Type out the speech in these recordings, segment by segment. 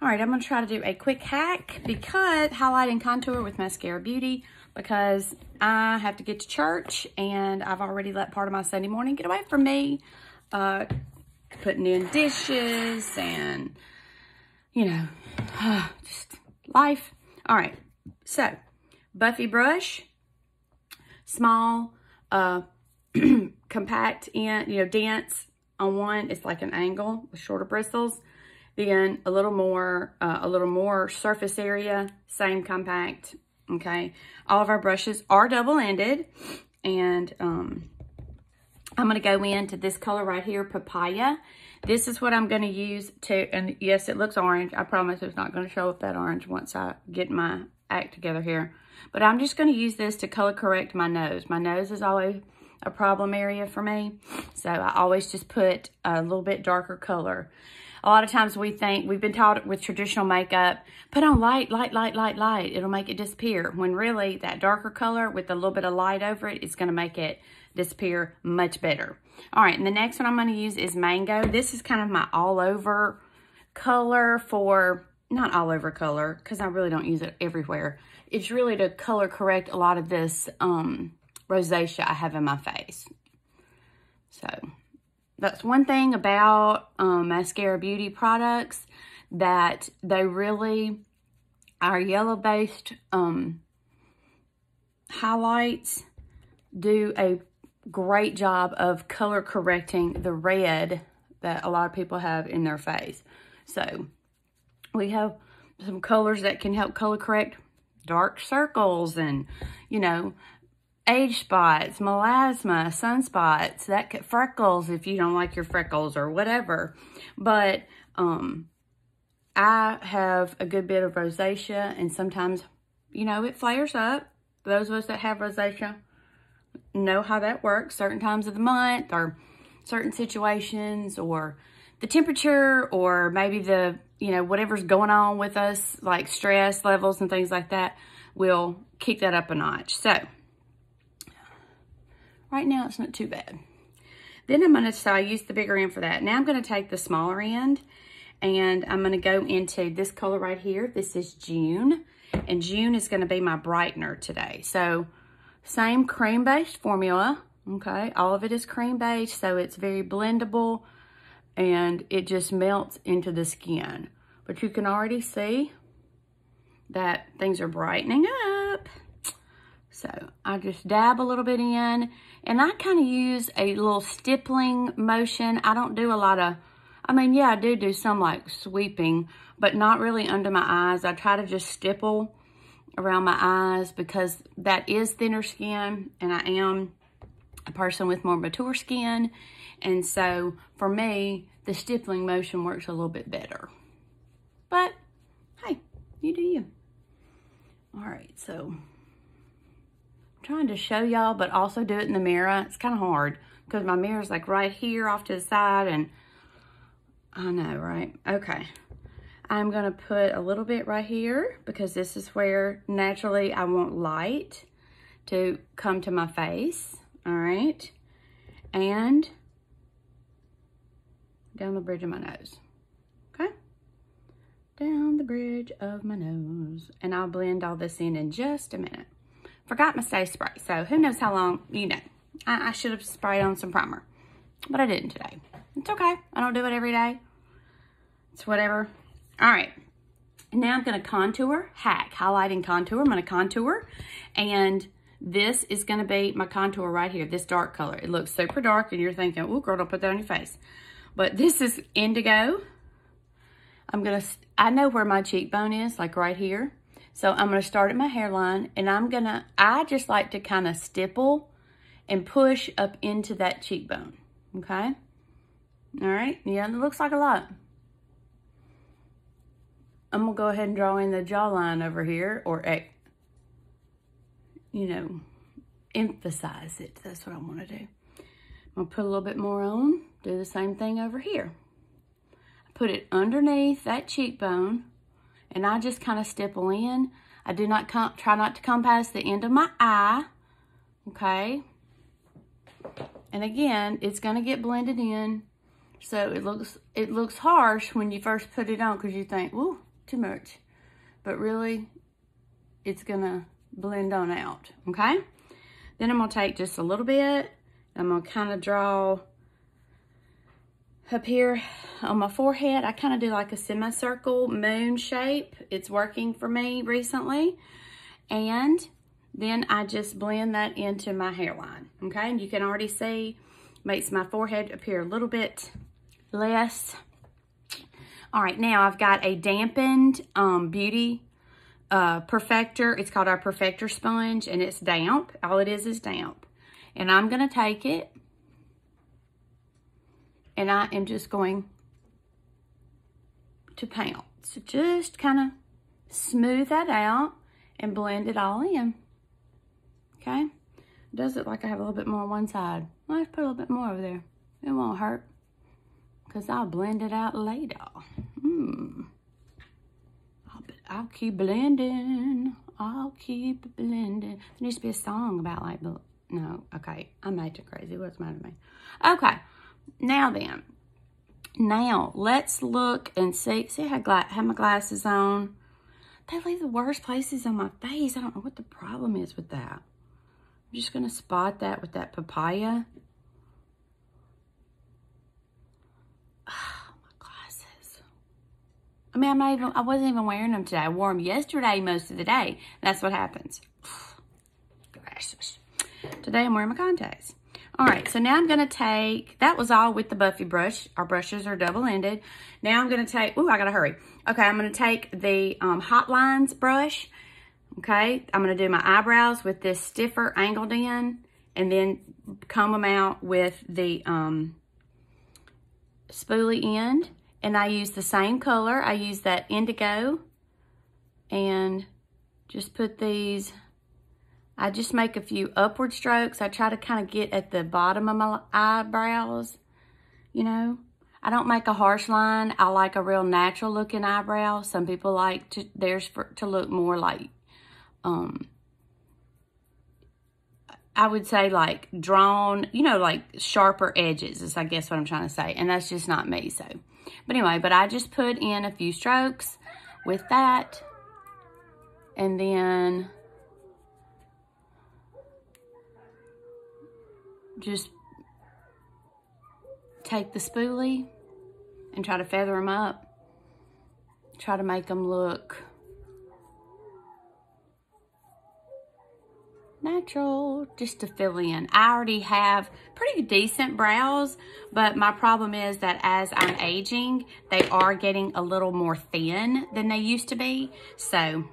All right, I'm gonna try to do a quick hack because highlight and contour with Maskcara Beauty because I have to get to church and I've already let part of my Sunday morning get away from me. Putting in dishes and, you know, just life. All right, so Buffy brush, small, compact, and, you know, dense on one. It's like an angle with shorter bristles. Then a little more surface area, same compact, okay? All of our brushes are double-ended, and I'm gonna go into this color right here, Papaya. This is what I'm gonna use to, and yes, it looks orange. I promise it's not gonna show up that orange once I get my act together here. But I'm just gonna use this to color correct my nose. My nose is always a problem area for me, so I always just put a little bit darker color. A lot of times we think, we've been taught with traditional makeup, put on light, light, light, light, light. It'll make it disappear. When really that darker color with a little bit of light over it is gonna make it disappear much better. All right, and the next one I'm gonna use is Mango. This is kind of my all over color for, not all over color, because I really don't use it everywhere. It's really to color correct a lot of this rosacea I have in my face. So that's one thing about Maskcara Beauty products, that they really, our yellow-based highlights do a great job of color correcting the red that a lot of people have in their face. So we have some colors that can help color correct dark circles and, you know, age spots, melasma, sunspots, freckles if you don't like your freckles or whatever. But I have a good bit of rosacea, and sometimes, you know, it flares up. Those of us that have rosacea know how that works. Certain times of the month or certain situations or the temperature or maybe the, you know, whatever's going on with us, like stress levels and things like that, will kick that up a notch. So right now, it's not too bad. Then so I used the bigger end for that. Now I'm gonna take the smaller end and I'm gonna go into this color right here. This is June, and June is gonna be my brightener today. So same cream-based formula, okay? All of it is cream-based, so it's very blendable and it just melts into the skin. But you can already see that things are brightening up. So I just dab a little bit in, and I kind of use a little stippling motion. I don't do a lot of, I mean, yeah, I do some like sweeping, but not really under my eyes. I try to just stipple around my eyes because that is thinner skin, and I am a person with more mature skin. And so for me, the stippling motion works a little bit better. But hey, you do you. All right, so trying to show y'all, but also do it in the mirror. It's kind of hard because my mirror's like right here off to the side, and I know, right? Okay. I'm gonna put a little bit right here because this is where naturally I want light to come to my face. All right. And down the bridge of my nose. Okay. Down the bridge of my nose. And I'll blend all this in just a minute. Forgot my stay spray, so who knows how long, you know. I should have sprayed on some primer, but I didn't today. It's okay. I don't do it every day. It's whatever. All right. Now I'm going to contour, HAC, highlight and contour. I'm going to contour, and this is going to be my contour right here, this dark color. It looks super dark, and you're thinking, oh, girl, don't put that on your face. But this is Indigo. I know where my cheekbone is, like right here. So I'm going to start at my hairline, and I just like to kind of stipple and push up into that cheekbone, okay? All right, yeah, it looks like a lot. I'm going to go ahead and draw in the jawline over here, or, you know, emphasize it. That's what I want to do. I'm going to put a little bit more on, do the same thing over here. Put it underneath that cheekbone, and I just kind of stipple in. I do not try not to come past the end of my eye, okay? And again, it's going to get blended in, so it looks harsh when you first put it on because you think, ooh, too much. But really, it's gonna blend on out, okay? Then I'm gonna take just a little bit. I'm gonna kind of draw up here on my forehead. I kind of do like a semicircle moon shape. It's working for me recently. And then I just blend that into my hairline, okay? And you can already see, makes my forehead appear a little bit less. All right, now I've got a dampened Beauty Perfector. It's called our Perfector sponge, and it's damp. All it is damp. And I'm gonna take it, and I am just going to pounce. So just kind of smooth that out and blend it all in, okay? Does it like I have a little bit more on one side. Let's put a little bit more over there. It won't hurt, because I'll blend it out later. I'll keep blending. I'll keep blending. There needs to be a song about like the, no, okay. I'm acting crazy. What's the matter with me? Okay, now then. Now, let's look and see how I have my glasses on. They leave the worst places on my face. I don't know what the problem is with that. I'm just going to spot that with that papaya. I mean, I wasn't even wearing them today. I wore them yesterday most of the day. That's what happens. Glasses. Today I'm wearing my contacts. All right, so now I'm gonna take, that was all with the Buffy brush. Our brushes are double-ended. Now I'm gonna take, ooh, I gotta hurry. Okay, I'm gonna take the Hot Lines brush. Okay, I'm gonna do my eyebrows with this stiffer angled in, and then comb them out with the spoolie end. And I use the same color. I use that Indigo. And just put these, I just make a few upward strokes. I try to kind of get at the bottom of my eyebrows, you know. I don't make a harsh line. I like a real natural looking eyebrow. Some people like theirs to look more like, I would say like drawn, you know, like sharper edges is I guess what I'm trying to say. And that's just not me, so. But anyway, but I just put in a few strokes with that. And then just take the spoolie and try to feather them up. Try to make them look natural, just to fill in. I already have pretty decent brows, but my problem is that as I'm aging, they are getting a little more thin than they used to be. So,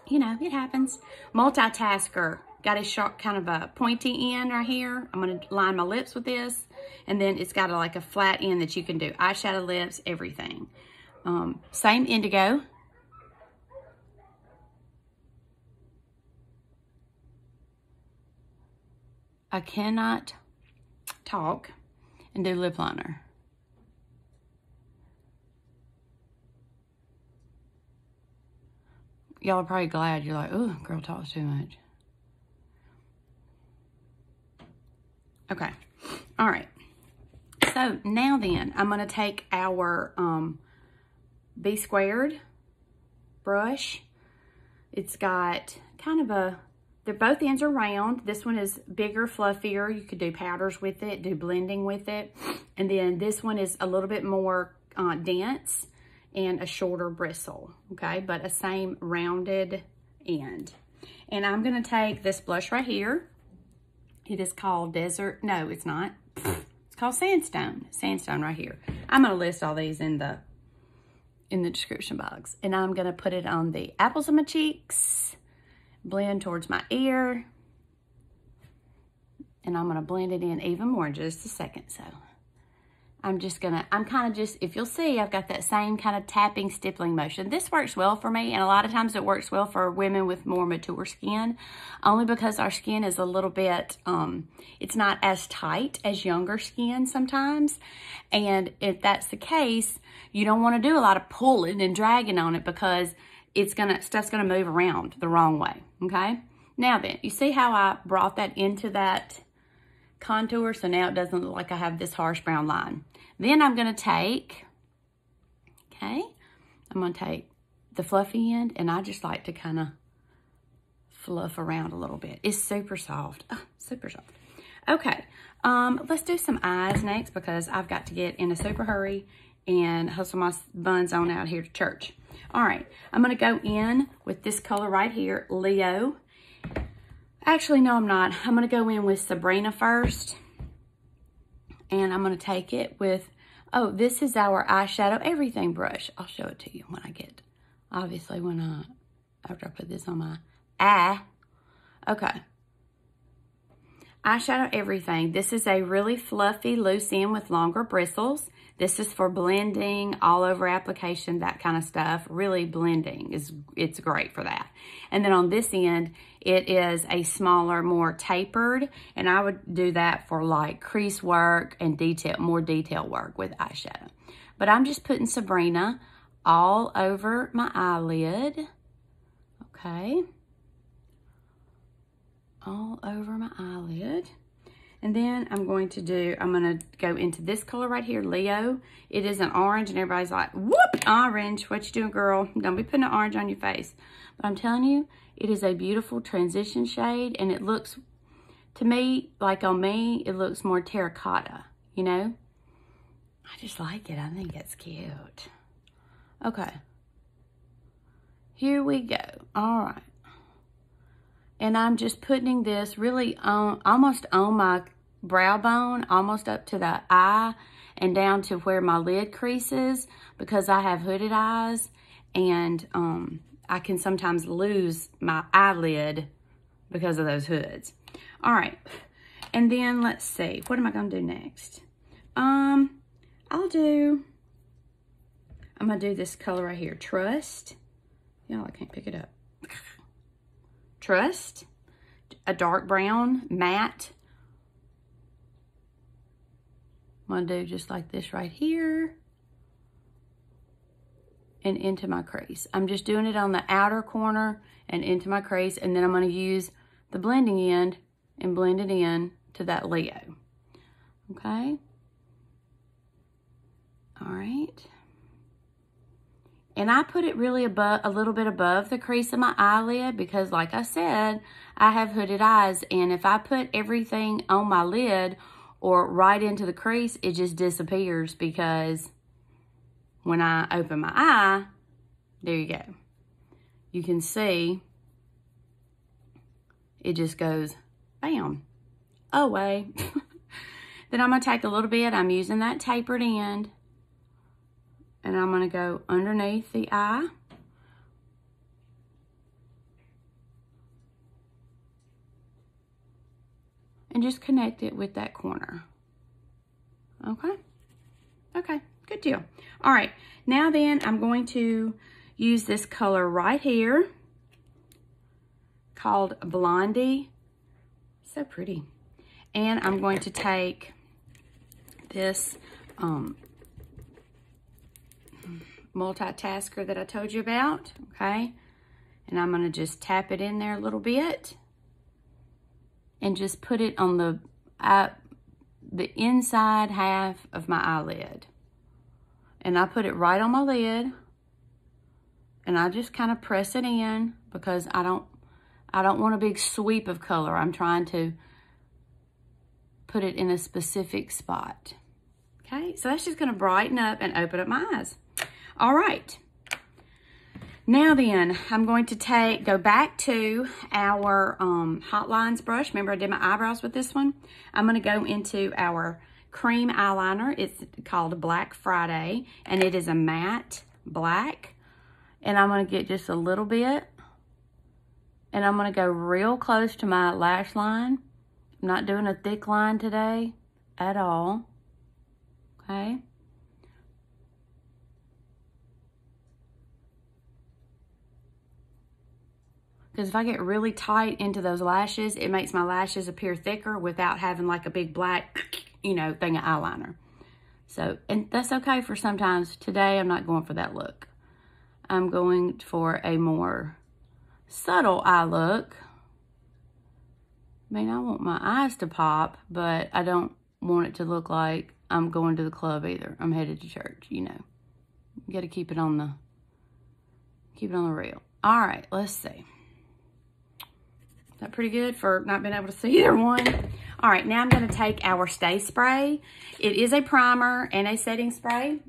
you know, it happens. Multitasker, got a sharp, kind of a pointy end right here. I'm gonna line my lips with this, and then it's got like a flat end that you can do eyeshadow, lips, everything. Same Indigo. I cannot talk and do lip liner. Y'all are probably glad. You're like, oh, girl talks too much. Okay. All right. So now then, I'm going to take our B squared brush. It's got kind of a, both ends are round. This one is bigger, fluffier. You could do powders with it, do blending with it. And then this one is a little bit more dense and a shorter bristle, okay? But a same rounded end. And I'm gonna take this blush right here. It is called Desert, no, it's not. It's called Sandstone, Sandstone right here. I'm gonna list all these in the description box. And I'm gonna put it on the apples of my cheeks, blend towards my ear, and I'm gonna blend it in even more in just a second. So I'm kind of just, if you'll see, I've got that same kind of tapping, stippling motion. This works well for me, and a lot of times it works well for women with more mature skin, only because our skin is a little bit, it's not as tight as younger skin sometimes. And if that's the case, you don't want to do a lot of pulling and dragging on it, because stuff's gonna move around the wrong way, okay? Now then, you see how I brought that into that contour, so now it doesn't look like I have this harsh brown line. Then I'm gonna take, okay, I'm gonna take the fluffy end, and I just like to kind of fluff around a little bit. It's super soft. Oh, super soft. Okay, let's do some eyes next because I've got to get in a super hurry and hustle my buns on out here to church. All right, I'm going to go in with this color right here, Leo. Actually, no, I'm not. I'm going to go in with Sabrina first. And I'm going to take it with, oh, this is our Eyeshadow Everything brush. I'll show it to you when I get, obviously, after I put this on my eye. Okay. Eyeshadow Everything. This is a really fluffy loose end with longer bristles. This is for blending, all over application, that kind of stuff. Really blending, it's great for that. And then on this end, it is a smaller, more tapered, and I would do that for like crease work and more detail work with eyeshadow. But I'm just putting Sabrina all over my eyelid. Okay. All over my eyelid. And then I'm going to go into this color right here, Leo. It is an orange, and everybody's like, whoop, orange. What you doing, girl? Don't be putting an orange on your face. But I'm telling you, it is a beautiful transition shade, and it looks, to me, like on me, it looks more terracotta, you know? I just like it. I think it's cute. Okay. Here we go. All right. And I'm just putting this really on, almost on my brow bone, almost up to the eye and down to where my lid creases, because I have hooded eyes, and I can sometimes lose my eyelid because of those hoods. All right. And then let's see, what am I going to do next? I'm going to do this color right here, Trust. Y'all, I can't pick it up. Trust, a dark brown, matte. I'm going to do just like this right here and into my crease. I'm just doing it on the outer corner and into my crease, and then I'm going to use the blending end and blend it in to that Leo. Okay? All right. And I put it really above, a little bit above the crease of my eyelid, because like I said, I have hooded eyes, and if I put everything on my lid or right into the crease, it just disappears, because when I open my eye, there you go. You can see it just goes bam, away. Then I'm going to take a little bit, I'm using that tapered end, and I'm going to go underneath the eye. And just connect it with that corner. Okay? Okay, good deal. All right, now then I'm going to use this color right here called Blondie. So pretty. And I'm going to take this Multitasker that I told you about, okay? And I'm going to just tap it in there a little bit and just put it on the inside half of my eyelid. And I put it right on my lid, and I just kind of press it in, because I don't want a big sweep of color. I'm trying to put it in a specific spot. Okay, so that's just going to brighten up and open up my eyes. All right. Now then, I'm going to go back to our Hot Lines brush. Remember, I did my eyebrows with this one. I'm going to go into our cream eyeliner. It's called Black Friday, and it is a matte black. And I'm going to get just a little bit, and I'm going to go real close to my lash line. I'm not doing a thick line today at all. Okay. Because if I get really tight into those lashes, it makes my lashes appear thicker without having like a big black, you know, thing of eyeliner. So, and that's okay for sometimes. Today, I'm not going for that look. I'm going for a more subtle eye look. I mean, I want my eyes to pop, but I don't want it to look like I'm going to the club either. I'm headed to church, you know. You got to keep it on the Keep it on the real. All right, let's see. Is that pretty good for not being able to see either one? All right, now I'm going to take our Stay Spray. It is a primer and a setting spray.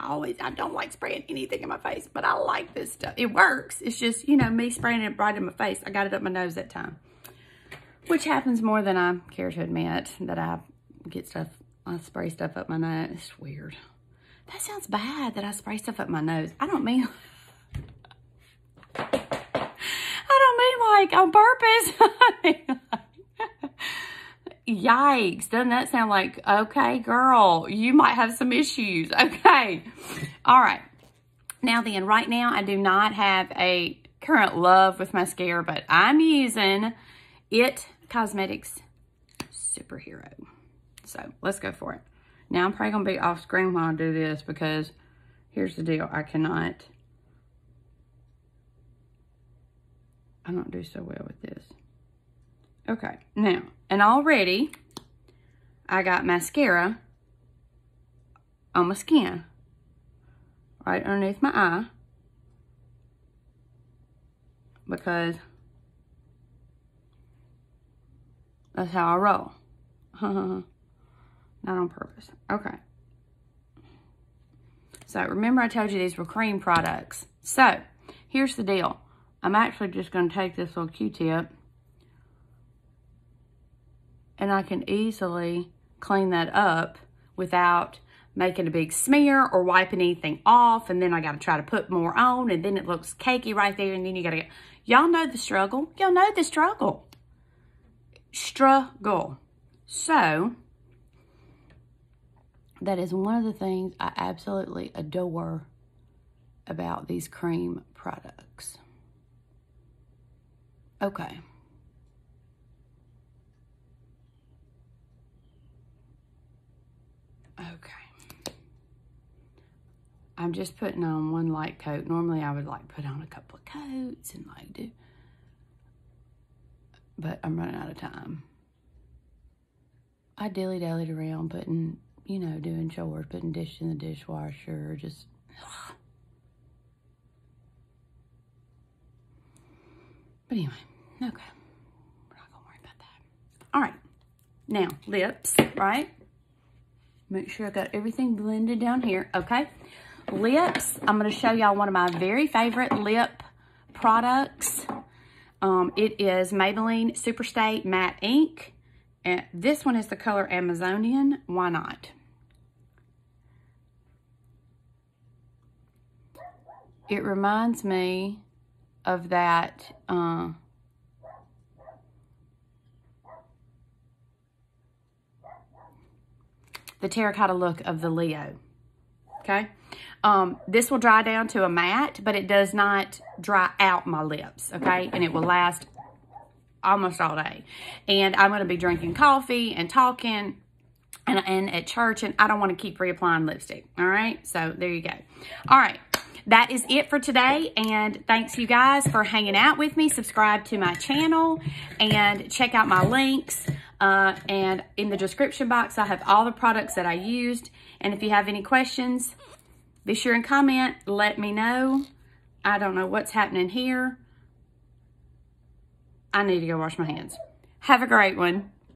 I don't like spraying anything in my face, but I like this stuff. It works. It's just, you know, me spraying it right in my face. I got it up my nose that time, which happens more than I care to admit, that I spray stuff up my nose. It's weird. That sounds bad that I spray stuff up my nose. I don't mean like on purpose. Yikes. Doesn't that sound like, okay, girl, you might have some issues. Okay. All right. Now then, right now, I do not have a current love with mascara, but I'm using It Cosmetics Superhero. So let's go for it. Now, I'm probably going to be off screen while I do this because here's the deal. I don't do so well with this. Okay, now, and already I got mascara on my skin, right underneath my eye, because that's how I roll. Not on purpose. Okay. So, remember I told you these were cream products. So, here's the deal. I'm actually just going to take this little Q-tip, and I can easily clean that up without making a big smear or wiping anything off. And then I got to try to put more on, and then it looks cakey right there. And then you got to get, y'all know the struggle. Y'all know the struggle. Struggle. So, that is one of the things I absolutely adore about these cream products. Okay. Okay. I'm just putting on one light coat. Normally I would like put on a couple of coats and like do, but I'm running out of time. I dilly-dallied around putting, you know, doing chores, putting dishes in the dishwasher, just, but anyway, okay. We're not gonna worry about that. All right, now lips, right? Make sure I got everything blended down here. Okay, lips. I'm going to show y'all one of my very favorite lip products. It is Maybelline Superstay Matte Ink. And this one is the color Amazonian. Why not? It reminds me of that... the terracotta look of the Leo, okay? This will dry down to a matte, but it does not dry out my lips, okay? And it will last almost all day. And I'm going to be drinking coffee and talking and at church, and I don't want to keep reapplying lipstick, all right? So there you go. All right. That is it for today, and thanks you guys for hanging out with me. Subscribe to my channel and check out my links. And in the description box, I have all the products that I used. And if you have any questions, be sure and comment. Let me know. I don't know what's happening here. I need to go wash my hands. Have a great one.